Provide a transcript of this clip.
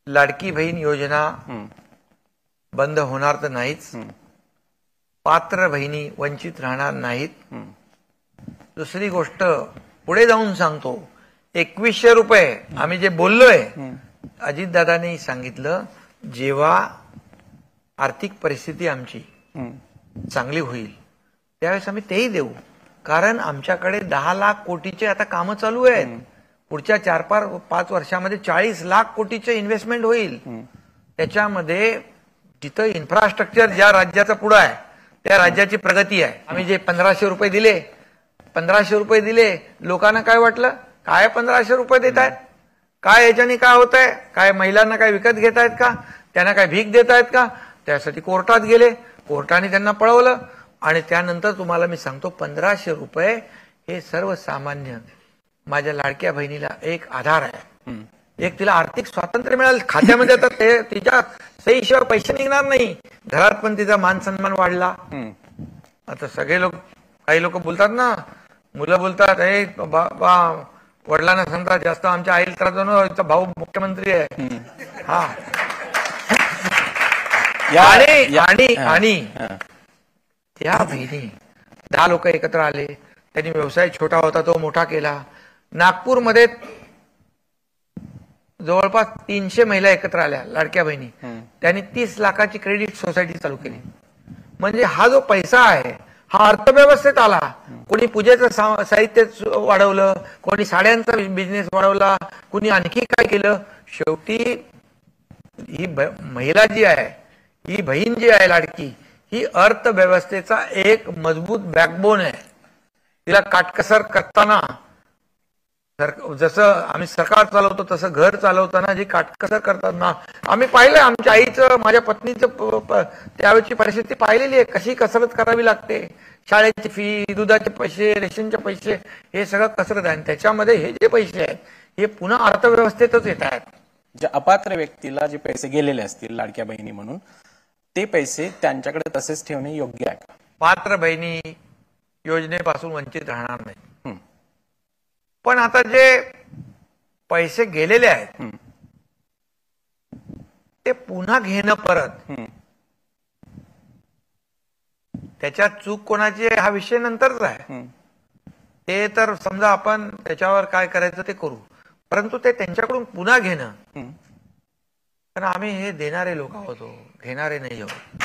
लाडकी बहीण योजना बंद होणार तर नाहीच, पात्र बहिणी वंचित राहणार नाहीत। दुसरी गोष्ट पुढे जाऊन सांगतो, 2100 रुपये आम्ही जे बोललोय, अजितदादांनी सांगितलं जेव्हा आर्थिक परिस्थिती आमची चांगली होईल त्यावेळेस आम्ही तेही देऊ, कारण आमच्याकडे 10 लाख कोटीचे आता कामं चालू आहेत। पुढच्या 4-5 वर्षामध्ये 40 लाख कोटीचे इन्व्हेस्टमेंट होईल। त्याच्यामध्ये जिथं इन्फ्रास्ट्रक्चर ज्या राज्याचा पुढं आहे त्या राज्याची प्रगती आहे। आम्ही जे 1500 रुपये दिले, 1500 रुपये दिले, लोकांना काय वाटलं, काय 1500 रुपये देत आहेत, काय याच्याने काय होत आहे, काय महिलांना काय विकत घेत आहेत का, त्यांना काय भीक देत आहेत का, त्यासाठी कोर्टात गेले, कोर्टाने त्यांना पळवलं। आणि त्यानंतर तुम्हाला मी सांगतो 1500 रुपये हे सर्वसामान्य माझ्या लाडक्या बहिणीला एक आधार आहे, एक तिला आर्थिक स्वातंत्र्य मिळालं। खात्यामध्ये आता तिच्या सहीशिवाय पैसे निघणार नाही, घरात पण तिचा मान सन्मान वाढला। आता सगळे लोक, काही लोक बोलतात ना, मुलं बोलतात हे बाबा वडिलांना सांगतात जास्त आमच्या आईला त्रास होतो, भाऊ मुख्यमंत्री आहे। हा आणि त्या बहिणी 10 लोक एकत्र आले, त्यांनी व्यवसाय छोटा होता तो मोठा केला। नागपूरमध्ये जवळपास 300 महिला एकत्र आल्या लाडक्या बहिणी, त्यांनी 30 लाखाची क्रेडिट सोसायटी चालू केली। म्हणजे हा जो पैसा आहे हा अर्थव्यवस्थेत आला। कोणी पूजेचं साहित्य वाढवलं, कोणी साड्यांचा बिझनेस वाढवला, कोणी आणखी काय केलं। शेवटी ही महिला जी आहे, ही बहीण जी आहे लाडकी, ही अर्थव्यवस्थेचा एक मजबूत बॅकबोन आहे। तिला काटकसर करताना, जसं आम्ही सरकार चालवतो तसं घर चालवताना जी काटकसर करतात ना, आम्ही पाहिलं आमच्या आईचं, माझ्या पत्नीचं त्यावेळची परिस्थिती पाहिलेली आहे, कशी कसरत करावी लागते। शाळेची फी, दुधाचे पैसे, रेशनचे पैसे, हे सगळं कसरत आहे। त्याच्यामध्ये हे जे पैसे आहेत हे पुन्हा अर्थव्यवस्थेतच येत आहेत। ज्या अपात्र व्यक्तीला जे पैसे गेलेले असतील लाडक्या बहिणी म्हणून, ते पैसे त्यांच्याकडे तसेच ठेवणे योग्य आहे का? पात्र बहिणी योजनेपासून वंचित राहणार नाही, पण आता जे पैसे गेलेले आहेत ते पुन्हा घेणं परत, त्याच्यात चूक कोणाची आहे हा विषय नंतरच आहे। ते तर समजा आपण त्याच्यावर काय करायचं ते करू, परंतु ते त्यांच्याकडून पुन्हा घेणं, कारण आम्ही हे देणारे लोक आहोत, घेणारे नाही आहोत।